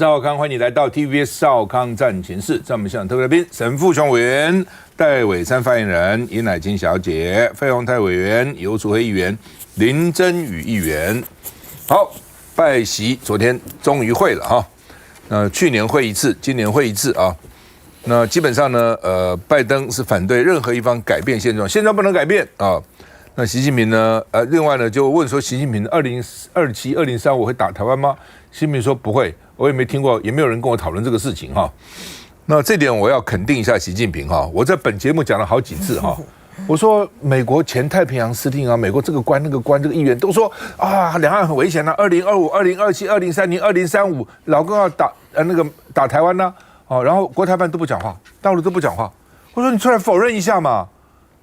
赵少康，欢迎你来到 TVS 少康战情室。在我们现场特别来宾，沈富雄委员、戴伟山发言人、尹乃菁小姐、费鸿泰委员、游淑慧议员、林珍羽议员。好，拜习昨天终于会了哈。去年会一次，今年会一次啊。那基本上呢，拜登是反对任何一方改变现状，现状不能改变啊。那习近平呢？另外呢，就问说，习近平2027、2035会打台湾吗？习近平说不会，我也没听过，也没有人跟我讨论这个事情哈。那这点我要肯定一下习近平哈。我在本节目讲了好几次哈，我说美国前太平洋司令啊，美国这个官那个官这个议员都说啊，两岸很危险啊，2025、2027、2030、2035，老公要打台湾呢然后国台办都不讲话，大陆都不讲话。我说你出来否认一下嘛。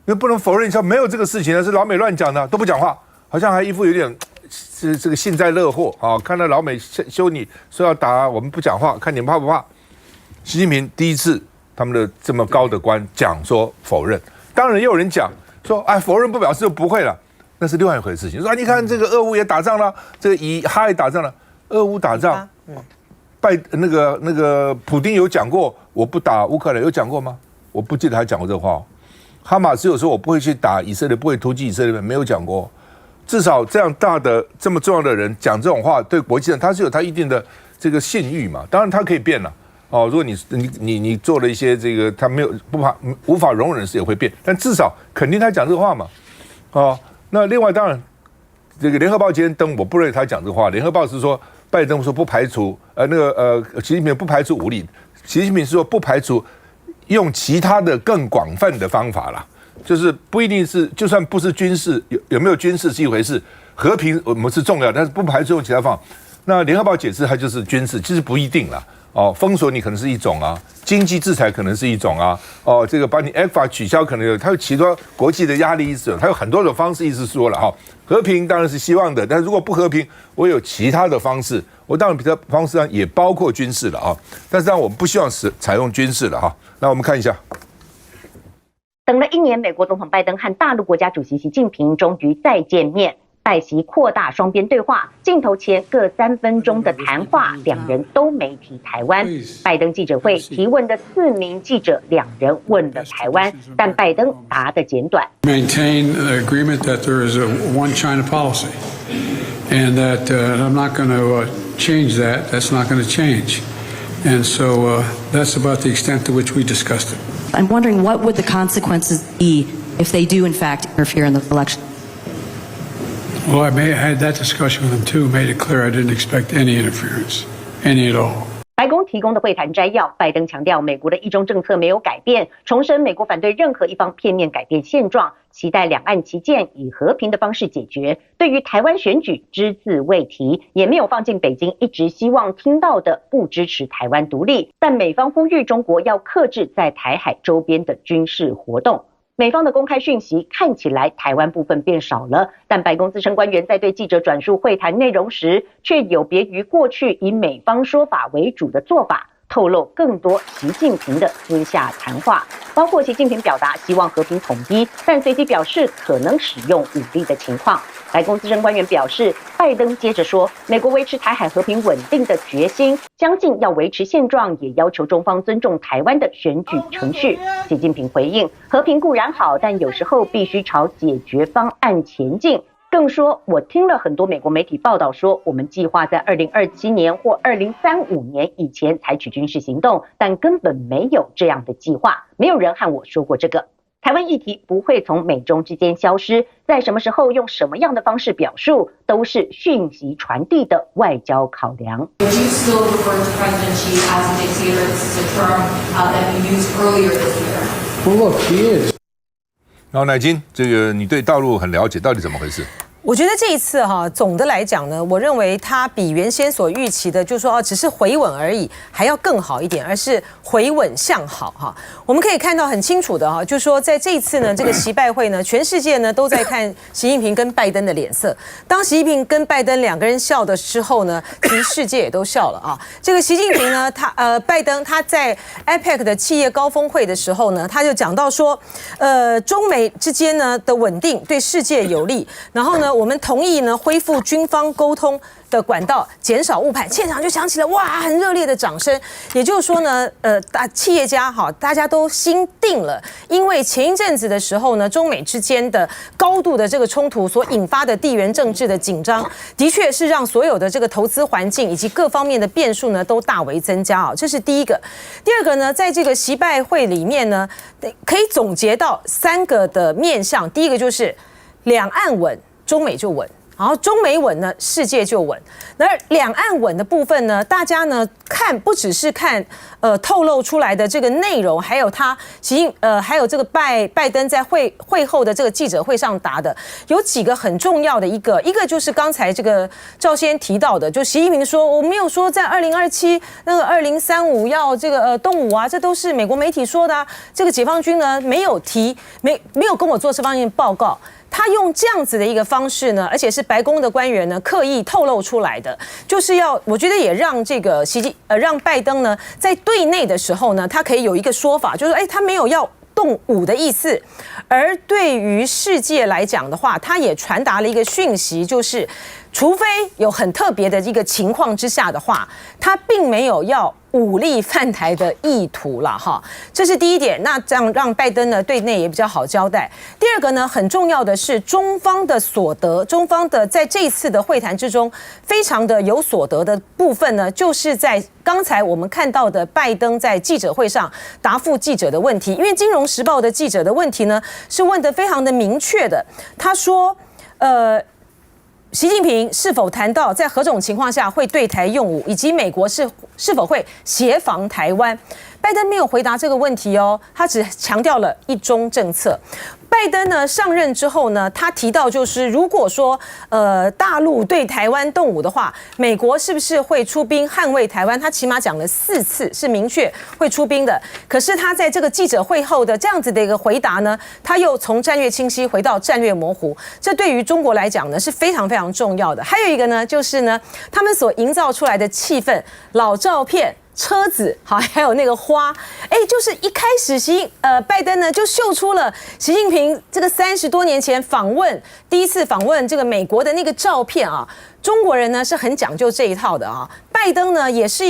因为不能否认一下，没有这个事情呢，是老美乱讲的，都不讲话，好像还一副有点是这个幸灾乐祸啊！看到老美修你说要打，我们不讲话，看你们怕不怕？习近平第一次他们的这么高的官讲说否认，当然也有人讲说，否认不表示就不会了，那是另外一回事情。说你看这个俄乌也打仗了，这个以哈也打仗了，俄乌打仗，那个普丁有讲过我不打乌克兰，有讲过吗？我不记得他讲过这话。哈马斯有说我不会去打以色列，不会突击以色列，没有讲过。至少这样大的这么重要的人讲这种话，对国际上他是有他一定的这个信誉嘛。当然他可以变了如果你做了一些这个他没有无法容忍的事也会变，但至少肯定他讲这个话嘛。那另外当然这个联合报今天登，我不认为他讲这个话。联合报是说拜登说不排除习近平不排除武力，习近平是说不排除。用其他的更广泛的方法啦，就是不一定是，就算不是军事，有没有军事是一回事，和平我们是重要，但是不排除用其他方法。那联合报解释它就是军事，其实不一定啦。封锁你可能是一种啊，经济制裁可能是一种啊，这个把你 ECFA 取消可能有，它有其他国际的压力意思，它有很多种方式意思说了和平当然是希望的，但如果不和平，我有其他的方式，我当然比较方式上也包括军事了但是当然我们不希望采用军事了那我们看一下。等了1年，美国总统拜登和大陆国家主席习近平终于再见面。拜习扩大双边对话，镜头前各3分钟的谈话，两人都没提台湾。拜登记者会提问的4名记者，两人问了台湾，但拜登答得简短。Maintain the agreement that there is a one China policy, and that I'm not going to change that. That's not going to change, and so that's about the extent to which we discussed it. I'm wondering what would the consequences be if they do in fact interfere in the election. Well, I had that discussion with him too, made it clear I didn't expect any interference, any at all. 白宫提供的会谈摘要，拜登强调美国的一中政策没有改变，重申美国反对任何一方片面改变现状，期待两岸旗舰以和平的方式解决。对于台湾选举只字未提，也没有放进北京一直希望听到的不支持台湾独立，但美方呼吁中国要克制在台海周边的军事活动。美方的公开讯息看起来台湾部分变少了，但白宫资深官员在对记者转述会谈内容时，却有别于过去以美方说法为主的做法，透露更多习近平的私下谈话，包括习近平表达希望和平统一，但随即表示可能使用武力的情况。白宫资深官员表示，拜登接着说，美国维持台海和平稳定的决心，相信要维持现状，也要求中方尊重台湾的选举程序。习近平回应，和平固然好，但有时候必须朝解决方案前进。更说，我听了很多美国媒体报道说，我们计划在2027年或2035年以前采取军事行动，但根本没有这样的计划，没有人和我说过这个。台湾议题不会从美中之间消失，在什么时候用什么样的方式表述，都是讯息传递的外交考量。Would you still refer to President Xi as a dictator? This is a term that you used earlier this year. Well, look, he is. 然后乃菁，这个你对大陆很了解，到底怎么回事？我觉得这一次总的来讲呢，我认为它比原先所预期的，就是说只是回稳而已，还要更好一点，而是回稳向好我们可以看到很清楚的就是说在这一次呢，这个习拜会呢，全世界呢都在看习近平跟拜登的脸色。当习近平跟拜登两个人笑的时候呢，其实世界也都笑了这个习近平呢，拜登他在 APEC 的企业高峰会的时候呢，他就讲到说，中美之间呢的稳定对世界有利，然后呢。呢，我们同意呢恢复军方沟通的管道，减少误判，现场就响起了哇很热烈的掌声。也就是说呢，企业家大家都心定了，因为前一阵子的时候呢，中美之间的高度的这个冲突所引发的地缘政治的紧张，的确是让所有的这个投资环境以及各方面的变数呢都大为增加这是第一个。第二个呢，在这个习拜会里面呢，可以总结到3个的面向。第一个就是两岸稳，中美就稳。然后中美稳呢，世界就稳。而两岸稳的部分呢，大家呢看不只是看透露出来的这个内容，还有还有这个拜登在会后的这个记者会上答的，有几个很重要的一个就是刚才这个赵先提到的，就习近平说我没有说在2027那个2035要这个动武啊，这都是美国媒体说的啊，这个解放军呢没有跟我做这方面的报告。他用这样子的一个方式呢，而且是白宫的官员呢刻意透露出来的，就是我觉得也让这个让拜登呢在对内的时候呢，他可以有一个说法，就是他没有要动武的意思，而对于世界来讲的话，他也传达了一个讯息，就是除非有很特别的一个情况之下的话，他并没有要武力犯台的意图了哈，这是第一点。那这样让拜登呢对内也比较好交代。第二个呢，很重要的是中方的所得，中方的在这一次的会谈之中非常的有所得的部分呢，就是在刚才我们看到的拜登在记者会上答复记者的问题，因为《金融时报》的记者的问题呢是问得非常的明确的，他说习近平是否谈到在何种情况下会对台用武，以及美国是否会协防台湾？拜登没有回答这个问题他只强调了一中政策。拜登呢上任之后呢，他提到就是如果说大陆对台湾动武的话，美国是不是会出兵捍卫台湾？他起码讲了4次是明确会出兵的。可是他在这个记者会后的这样子的一个回答呢，他又从战略清晰回到战略模糊，这对于中国来讲呢是非常非常重要的。还有一个呢，就是呢他们所营造出来的气氛，老照片。车子好，还有那个花，就是一开始拜登呢就秀出了习近平这个30多年前第一次访问这个美国的那个照片啊。中国人呢是很讲究这一套的啊。拜登呢也是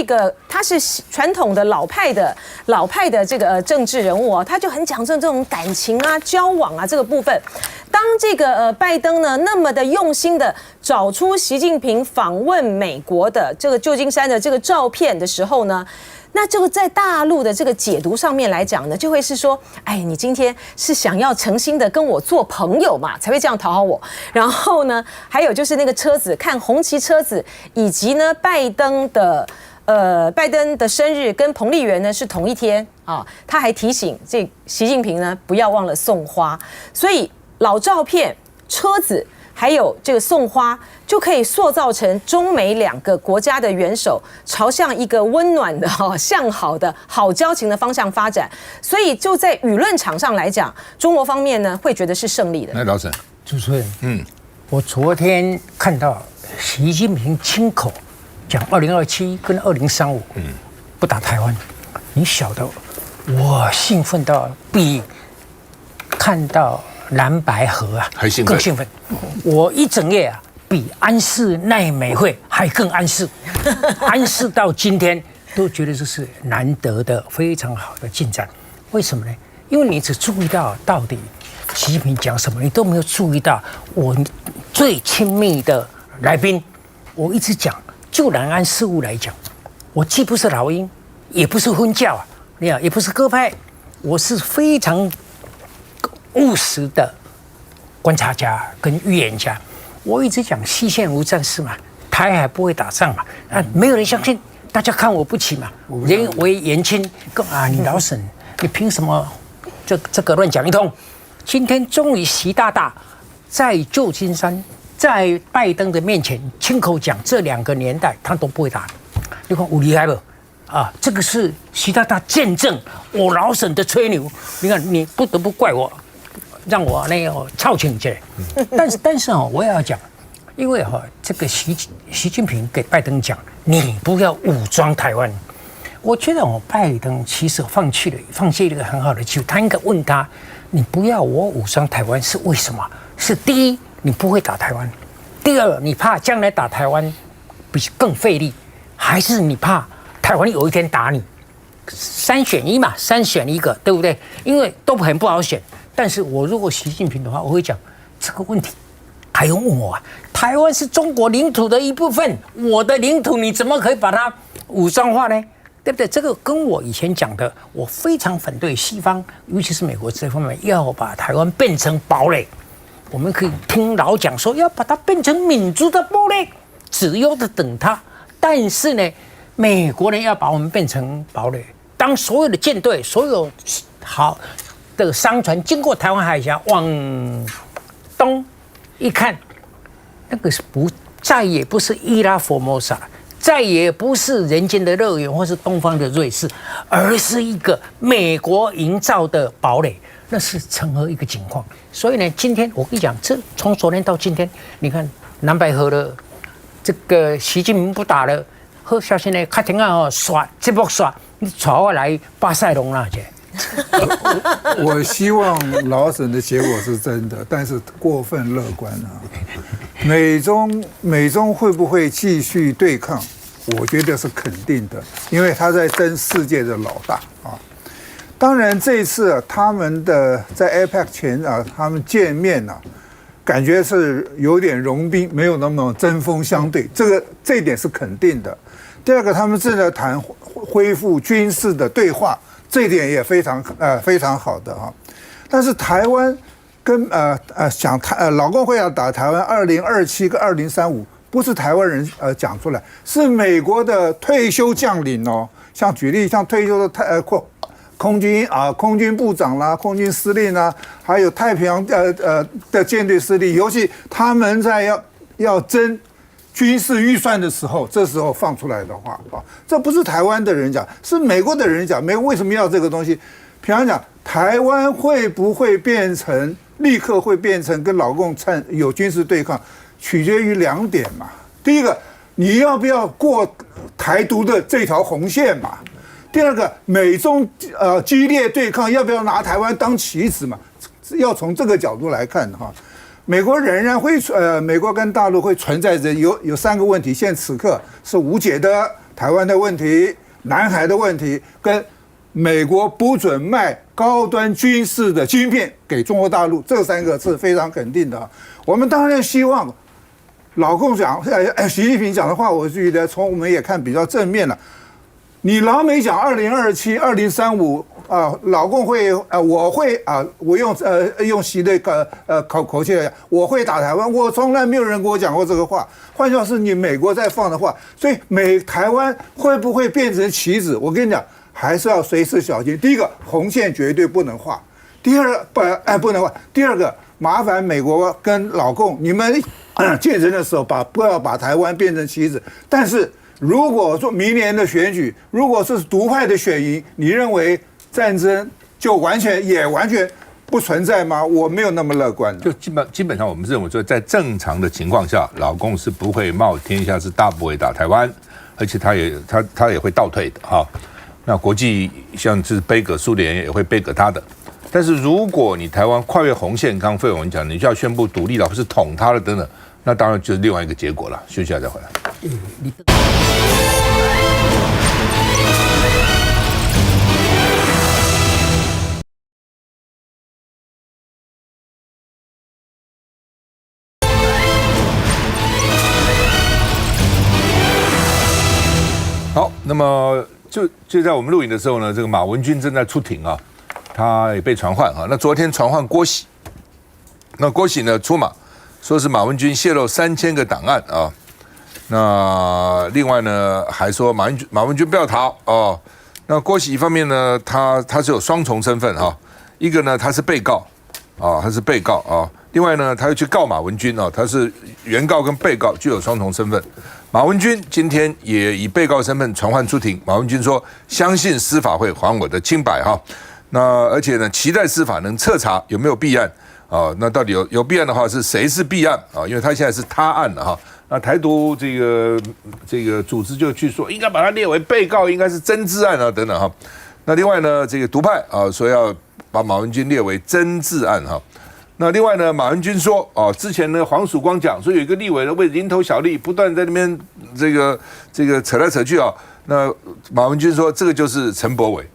他是传统的老派的这个政治人物他就很讲究这种感情啊、交往啊这个部分。当这个拜登呢那么的用心的找出习近平访问美国的这个旧金山的这个照片的时候呢，那这个在大陆的这个解读上面来讲呢，就会是说，你今天是想要诚心的跟我做朋友嘛，才会这样讨好我。然后呢，还有就是那个车子，看红旗车子，以及呢拜登的生日跟彭丽媛呢是同一天啊。他还提醒习近平呢不要忘了送花，所以老照片、车子。还有这个送花，就可以塑造成中美2个国家的元首朝向一个温暖的、向好的好交情的方向发展。所以就在舆论场上来讲，中国方面呢会觉得是胜利的。那老沈，主持人，我昨天看到习近平亲口讲2027跟2035，不打台湾，你晓得我兴奋到比看到蓝白合更兴奋。我一整夜比安室奈美惠还更安室，安室到今天都觉得这是难得的非常好的进展。为什么呢？因为你只注意到到底习近平讲什么，你都没有注意到我最亲密的来宾。我一直讲，就两岸事务来讲，我既不是老鹰，也不是婚教也不是鸽派，我是非常务实的观察家跟预言家。我一直讲西线无战事嘛，台海不会打仗嘛，没有人相信，大家看我不起嘛，连为言轻你老沈，你凭什么这个乱讲一通？今天终于习大大在旧金山，在拜登的面前亲口讲，这2个年代他都不会打。你看有厉害不？这个是习大大见证我老沈的吹牛。你看，你不得不怪我。让我那个操请一下，但是我也要讲，因为这个习近平给拜登讲，你不要武装台湾。我觉得拜登其实放弃了一个很好的机会，他应该问他，你不要我武装台湾是为什么？是第一，你不会打台湾；第二，你怕将来打台湾比更费力，还是你怕台湾有一天打你？3选1嘛，3选1个，对不对？因为都很不好选。但是我如果习近平的话，我会讲这个问题。还用问我啊？台湾是中国领土的一部分，我的领土你怎么可以把它武装化呢？对不对？这个跟我以前讲的，我非常反对西方，尤其是美国这方面要把台湾变成堡垒。我们可以听老讲说要把它变成民主的堡垒，只有的等它。但是呢，美国人要把我们变成堡垒。当所有的舰队、所有好的商船经过台湾海峡往东一看，那个是再也不是伊拉佛摩萨，再也不是人间的乐园或是东方的瑞士，而是一个美国营造的堡垒，那是成何一个情况？所以呢，今天我跟你讲，这从昨天到今天，你看蓝白河的这个习近平不打了，好小心呢，开庭啊刷这波刷，你传我来巴塞隆那去。我希望老沈的结果是真的，但是过分乐观啊。美中会不会继续对抗？我觉得是肯定的，因为他在争世界的老大啊。当然，这一次他们的在 APEC 前啊，他们见面啊，感觉是有点融冰，没有那么针锋相对，这一点是肯定的。第二个，他们正在谈恢复军事的对话。这一点也非常好的哈，但是台湾跟老共会要打台湾2027跟2035，不是台湾人讲出来，是美国的退休将领哦，像举例像退休的空军部长啦、空军司令啦，还有太平洋的舰队司令，尤其他们在要争军事预算的时候，这时候放出来的话啊，这不是台湾的人讲，是美国的人讲。美国为什么要这个东西？平常讲，台湾会不会立刻会变成跟老共有军事对抗，取决于2点嘛。第一个，你要不要过台独的这条红线嘛？第二个，美中激烈对抗，要不要拿台湾当棋子嘛？要从这个角度来看哈。美国仍然会美国跟大陆会存在着有3个问题，现此刻是无解的：台湾的问题、南海的问题，跟美国不准卖高端军事的晶片给中国大陆，这3个是非常肯定的。我们当然希望老共讲，习近平讲的话，我觉得从我们也看比较正面了。你老美讲2027、2035。老共会我会我用习的口气来讲，我会打台湾，我从来没有人跟我讲过这个话。换句话是你美国在放的话，所以台湾会不会变成棋子？我跟你讲，还是要随时小心。第一个，红线绝对不能画；第二个不能画；第二个，麻烦美国跟老共，你们见人的时候不要把台湾变成棋子。但是如果说明年的选举，如果是独派的选赢，你认为战争就完全不存在吗？我没有那么乐观。就基本上，我们认为说，在正常的情况下，老共是不会冒天下之大不韪打台湾，而且他也会倒退的哈。那国际像是杯葛苏联也会杯葛他的。但是如果你台湾跨越红线，刚费勇讲，你就要宣布独立了，或是统他了等等，那当然就是另外一个结果了。休息一下再回来。好，那么就在我们录影的时候呢，这个马文君正在出庭啊，他也被传唤啊。那昨天传唤郭喜，那郭喜呢出马，说是马文君泄露3000个档案啊。那另外呢还说马文君不要逃哦。那郭喜一方面呢，他是有双重身份哈，一个呢他是被告啊，另外呢他又去告马文君啊，他是原告跟被告具有双重身份。马文君今天也以被告身份传唤出庭。马文君说：“相信司法会还我的清白哈。那而且呢，期待司法能彻查有没有弊案啊。那到底有弊案的话，是谁是弊案啊？因为他现在是他案了哈。那台独这个组织就去说，应该把他列为被告，应该是真治案啊等等哈。那另外呢，这个独派啊说要把马文君列为真治案哈。那另外呢，马文君说之前呢黄曙光讲说有一个立委的为蝇头小利，不断在那边这个扯来扯去那马文君说这个就是陈柏惟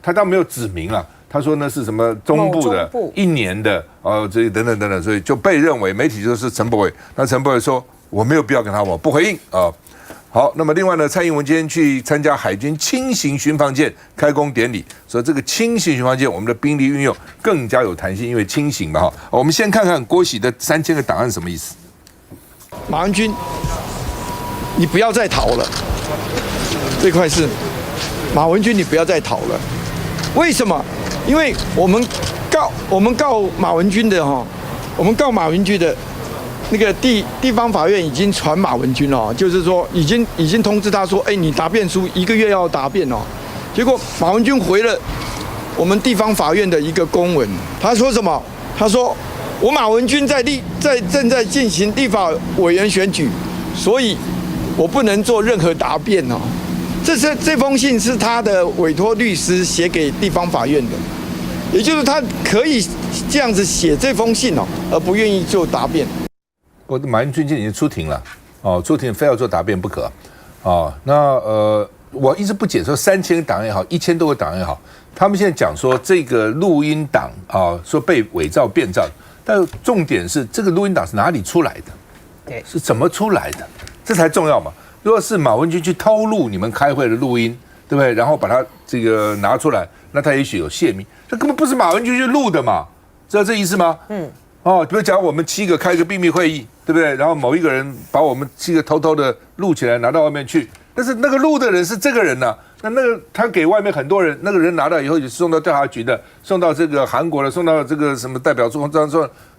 他当然没有指明了。他说那是什么中部的1年的这等等等等，所以就被认为媒体就是陈柏惟。那陈柏惟说我没有必要跟他不回应好，那么另外呢，蔡英文今天去参加海军轻型巡防舰开工典礼，说这个轻型巡防舰我们的兵力运用更加有弹性，因为轻型嘛我们先看看郭喜的3000个档案什么意思。马文君，你不要再逃了，这块是马文君，你不要再逃了。为什么？因为我们告马文君的我们告马文君的那个地方法院已经传马文君了，就是说已经通知他说，你答辩书1个月要答辩结果马文君回了我们地方法院的一个公文，他说什么？他说我马文君正在进行立法委员选举，所以我不能做任何答辩这封信是他的委托律师写给地方法院的，也就是他可以这样子写这封信而不愿意做答辩。马文君已经出庭了出庭非要做答辩不可那我一直不解说3000个档案也好，1000多个档案也好，他们现在讲说这个录音档说被伪造变造，但重点是这个录音档是哪里出来的？对，是怎么出来的？这才重要嘛。如果是马文君去偷录你们开会的录音，对不对？然后把它这个拿出来，那他也许有泄密，这根本不是马文君去录的嘛，知道这意思吗？比如讲我们7个开个秘密会议，对不对？然后某一个人把我们7个偷偷的录起来拿到外面去，但是那个录的人是这个人呢，那个他给外面很多人，那个人拿到以后就送到调查局的，送到这个韩国的，送到这个什么代表处，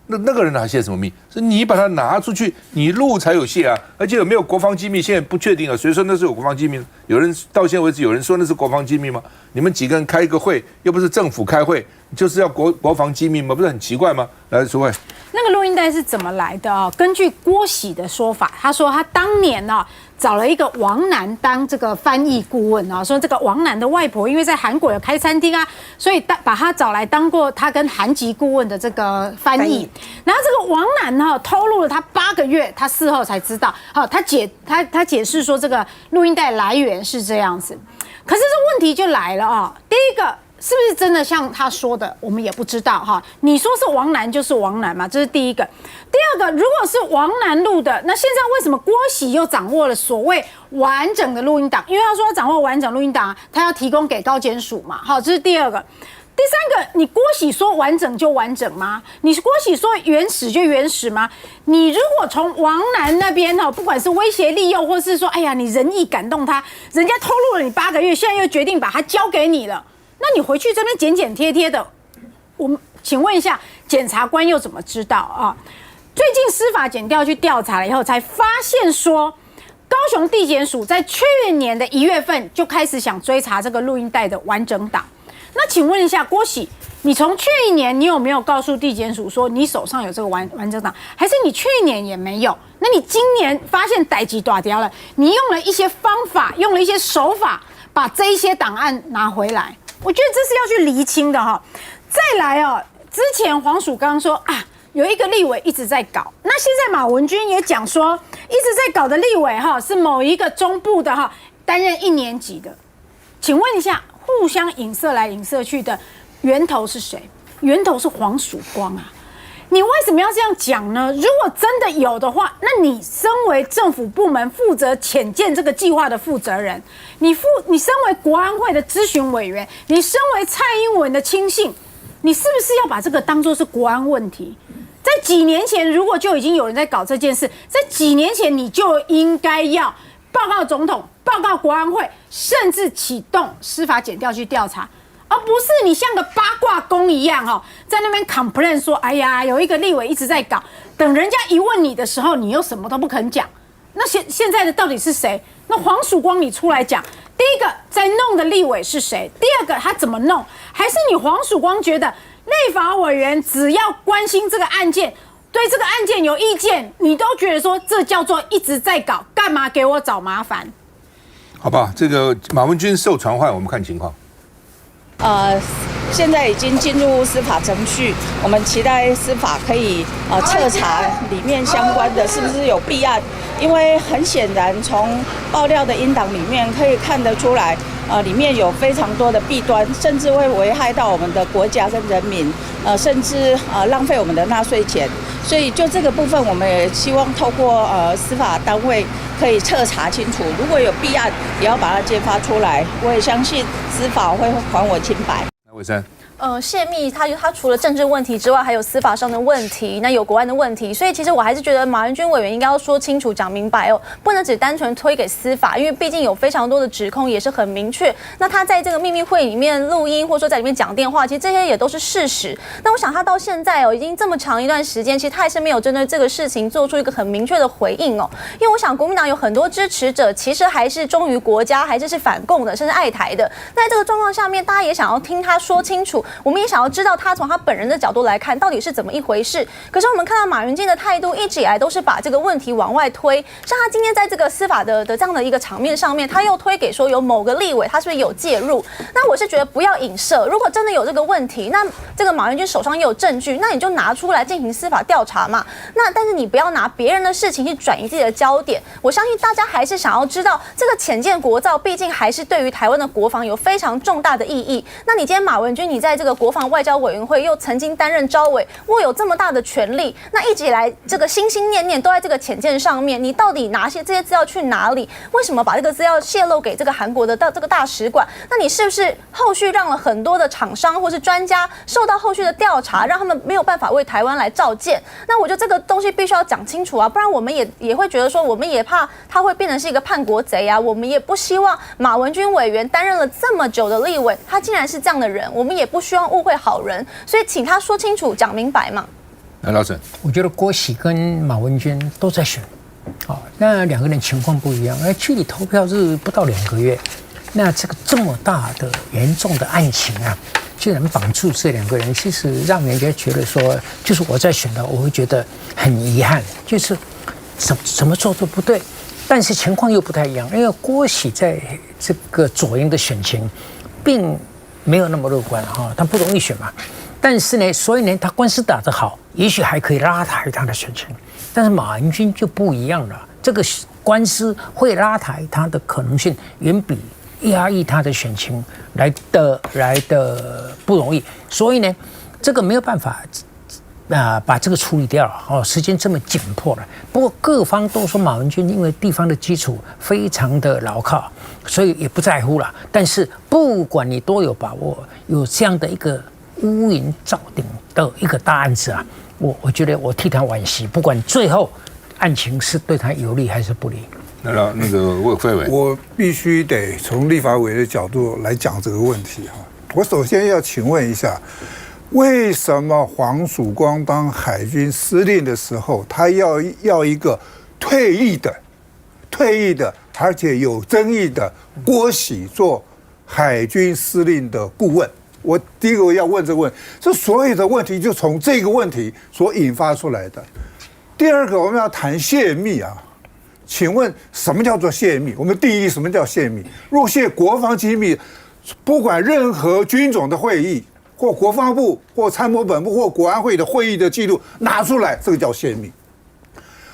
那个人哪泄什么密？是你把它拿出去，你录才有泄而且有没有国防机密现在不确定谁说那是有国防机密？有人到现在为止有人说那是国防机密吗？你们几个人开一个会，又不是政府开会，就是要国防机密吗？不是很奇怪吗？来，苏慧，那个录音带是怎么来的根据郭喜的说法，他说他当年找了一个王楠当这个翻译顾问说这个王楠的外婆因为在韩国有开餐厅所以把他找来当过他跟韩籍顾问的这个翻译。然后这个王楠透露了他8个月，他事后才知道他解释说这个录音带来源是这样子。可是这问题就来了第一个，是不是真的像他说的，我们也不知道你说是王楠就是王楠嘛，这是第一个。第二个，如果是王楠录的，那现在为什么郭喜又掌握了所谓完整的录音档？因为他说他掌握完整录音档他要提供给高检署嘛。好，这是第二个。第三个，你郭喜说完整就完整吗？你郭喜说原始就原始吗？你如果从王楠那边不管是威胁利诱，或是说哎呀你仁义感动他，人家透露了你8个月，现在又决定把它交给你了，那你回去这边剪剪贴贴的，我们请问一下，检察官又怎么知道最近司法检调去调查了以后，才发现说，高雄地检署在去年的1月份就开始想追查这个录音带的完整档。那请问一下郭喜，你从去年你有没有告诉地检署说你手上有这个完整档，还是你去年也没有？那你今年发现代志大条了，你用了一些方法，用了一些手法，把这一些档案拿回来？我觉得这是要去厘清的再来之前黄曙刚说有一个立委一直在搞，那现在马文君也讲说，一直在搞的立委是某一个中部的担任1年级的，请问一下，互相影射来影射去的源头是谁？源头是黄曙光你为什么要这样讲呢？如果真的有的话，那你身为政府部门负责潜舰这个计划的负责人，你身为国安会的咨询委员，你身为蔡英文的亲信，你是不是要把这个当作是国安问题？在几年前，如果就已经有人在搞这件事，在几年前你就应该要报告总统，报告国安会，甚至启动司法检调去调查，而不是你像个八卦公一样在那边 complain 说，哎呀，有一个立委一直在搞，等人家一问你的时候，你又什么都不肯讲。那现在的到底是谁？那黄曙光你出来讲，第一个在弄的立委是谁？第二个他怎么弄？还是你黄曙光觉得立法委员只要关心这个案件，对这个案件有意见，你都觉得说这叫做一直在搞，干嘛给我找麻烦？好吧，这个马文君受传唤，我们看情况。现在已经进入司法程序，我们期待司法可以彻查里面相关的是不是有弊案，因为很显然从爆料的音档里面可以看得出来，里面有非常多的弊端，甚至会危害到我们的国家跟人民，甚至浪费我们的纳税钱。所以就这个部分，我们也希望透过司法单位可以彻查清楚，如果有弊案，也要把它揭发出来。我也相信司法会还我清白。魏珊。泄密它除了政治问题之外，还有司法上的问题，那有国安的问题，所以其实我还是觉得马文君委员应该要说清楚、讲明白哦，不能只单纯推给司法，因为毕竟有非常多的指控也是很明确。那他在这个秘密会里面录音，或者说在里面讲电话，其实这些也都是事实。那我想他到现在已经这么长一段时间，其实他还是没有针对这个事情做出一个很明确的回应哦。因为我想国民党有很多支持者，其实还是忠于国家，还是反共的，甚至爱台的。在这个状况下面，大家也想要听他说清楚。我们也想要知道他从他本人的角度来看到底是怎么一回事。可是我们看到马文君的态度一直以来都是把这个问题往外推，像他今天在这个司法的这样的一个场面上面，他又推给说有某个立委他是不是有介入？那我是觉得不要影射，如果真的有这个问题，那这个马文君手上也有证据，那你就拿出来进行司法调查嘛。那但是你不要拿别人的事情去转移自己的焦点。我相信大家还是想要知道这个浅见国造，毕竟还是对于台湾的国防有非常重大的意义。那你今天马文君你在这个国防外交委员会又曾经担任召委，握有这么大的权力，那一直以来这个心心念念都在这个浅见上面，你到底拿这些资料去哪里？为什么把这个资料泄露给这个韩国的这个大使馆？那你是不是后续让了很多的厂商或是专家受到后续的调查，让他们没有办法为台湾来召见？那我觉得这个东西必须要讲清楚啊，不然我们也会觉得说，我们也怕他会变成是一个叛国贼啊，我们也不希望马文君委员担任了这么久的立委，他竟然是这样的人，我们也不希望误会好人，所以请他说清楚、讲明白嘛。来，老沈，我觉得郭喜跟马文君都在选，那两个人情况不一样，距离投票日不到2个月，那这么大的严重的案情啊，居然绑住这两个人，其实让人家觉得说，就是我在选的，我会觉得很遗憾，就是怎么做都不对，但是情况又不太一样，因为郭喜在这个左营的选情，并没有那么乐观他不容易选嘛。但是呢，所以呢，他官司打得好，也许还可以拉抬他的选情。但是马文君就不一样了，这个官司会拉抬他的可能性远比压抑他的选情来的不容易。所以呢，这个没有办法把这个处理掉了时间这么紧迫了。不过各方都说马文君因为地方的基础非常的牢靠，所以也不在乎了。但是不管你多有把握，有这样的一个乌云罩顶的一个大案子啊，我觉得我替他惋惜，不管最后案情是对他有利还是不利。那个费委，我必须得从立法委的角度来讲这个问题我首先要请问一下，为什么黄曙光当海军司令的时候，他要一个退役的，而且有争议的郭喜做海军司令的顾问？我第一个要问这个问题，这所有的问题就从这个问题所引发出来的。第二个，我们要谈泄密请问什么叫做泄密？我们定义什么叫泄密？若泄国防机密，不管任何军种的会议，或国防部、或参谋本部、或国安会的会议的记录拿出来，这个叫泄密。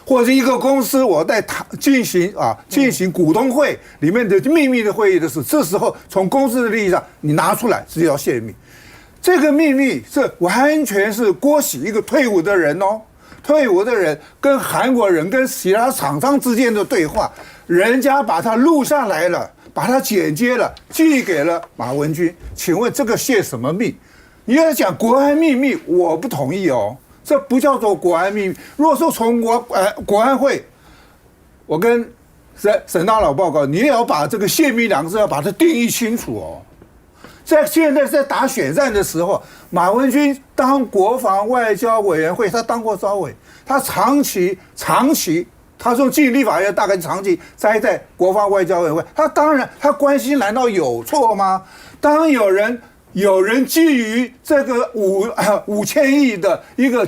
或者一个公司我在进行股东会里面的秘密的会议的事，这时候从公司的利益上你拿出来，这叫泄密。这个秘密是完全是郭喜一个退伍的人退伍的人跟韩国人跟其他厂商之间的对话，人家把它录下来了，把它剪接了，寄给了马文君。请问这个泄什么密？你要讲国安秘密，我不同意这不叫做国安秘密。如果说从国安会，我跟沈大佬报告，你也要把这个泄密两个字要把它定义清楚现在在打选战的时候，马文君当国防外交委员会，他当过召委，他长期，他说进立法院大概长期待在国防外交委员会，他当然他关心难道有错吗？当有人基于这个5000亿的一个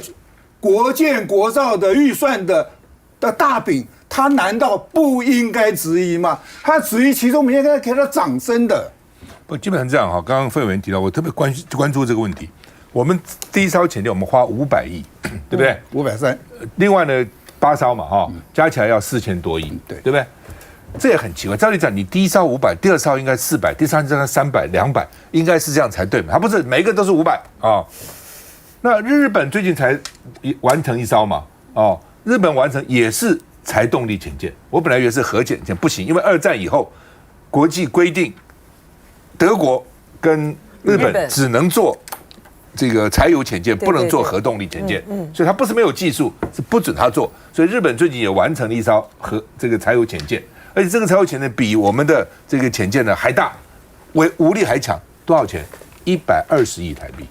国建国造的预算的大饼，他难道不应该质疑吗？他质疑其中，我们应该给他掌声的。不，基本上这样哈。刚刚费委员提到，我特别关注这个问题。我们第一艘潜舰我们花500亿，对不对？530。另外呢，8艘嘛哈，加起来要4000多亿，对不对？这也很奇怪。照理讲，你第一艘500，第二艘应该400，第三艘300、200，应该是这样才对嘛？它不是每一个都是500啊。那日本最近才完成一艘嘛，哦，日本完成也是柴动力潜舰。我本来以为是核潜舰，不行，因为2战以后国际规定，德国跟日本只能做这个柴油潜舰，不能做核动力潜舰，所以它不是没有技术，是不准它做。所以日本最近也完成了一艘这个柴油潜舰，而且这个柴油潜舰比我们的这个潜舰呢还大，武力还强。多少钱？120亿台币。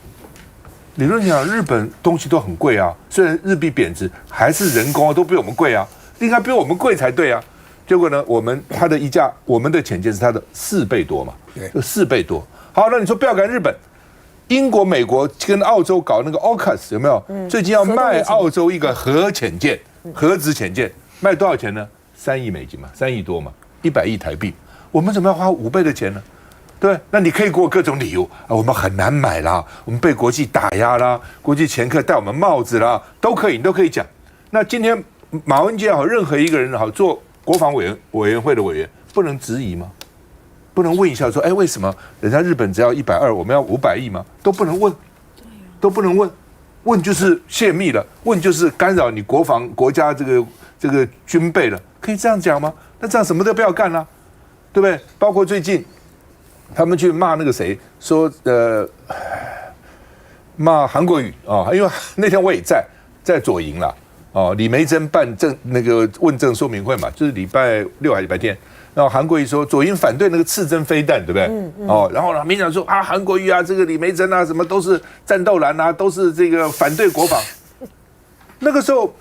理论讲，日本东西都很贵啊，虽然日币贬值，还是人工都比我们贵啊，应该比我们贵才对啊。结果呢，它的我们的潜舰是它的4倍多嘛，就4倍多。好，那你说不要赶日本，英国、美国跟澳洲搞那个 AUKUS 有没有？最近要卖澳洲一个核潜舰、核子潜舰，卖多少钱呢？3亿美金嘛，3亿多嘛，100亿台币。我们怎么要花5倍的钱呢？对，那你可以给我各种理由啊，我们很难买啦，我们被国际打压啦，国际掮客戴我们帽子啦，都可以，你都可以讲。那今天马文君好，任何一个人好做国防委员会的委员，不能质疑吗？不能问一下说，哎，为什么人家日本只要120，我们要500亿吗？都不能问，都不能问，问就是泄密了，问就是干扰你国家这个军备了，可以这样讲吗？那这样什么都不要干啦，对不对？包括最近他们去骂那个谁，说骂韩国瑜啊，因为那天我也在左营啦。哦，李眉蓁办那个问政说明会嘛，就是礼拜6还礼拜天，然后韩国瑜说左营反对那个刺针飞弹，对不对？哦，然后呢，民进党说啊，韩国瑜啊，这个李眉蓁啊，什么都是战斗蓝啊，都是这个反对国防。那个时候，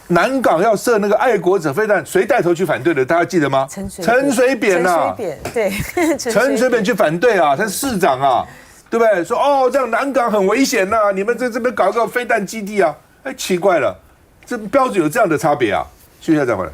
南港要设那个爱国者飞弹，谁带头去反对的？大家记得吗？陈水扁啊，对，陈水扁去反对啊，他是市长啊，对不对？说哦，这样南港很危险呐，你们在这边搞一个飞弹基地啊，哎，奇怪了。这标准有这样的差别啊？休息一下再回来。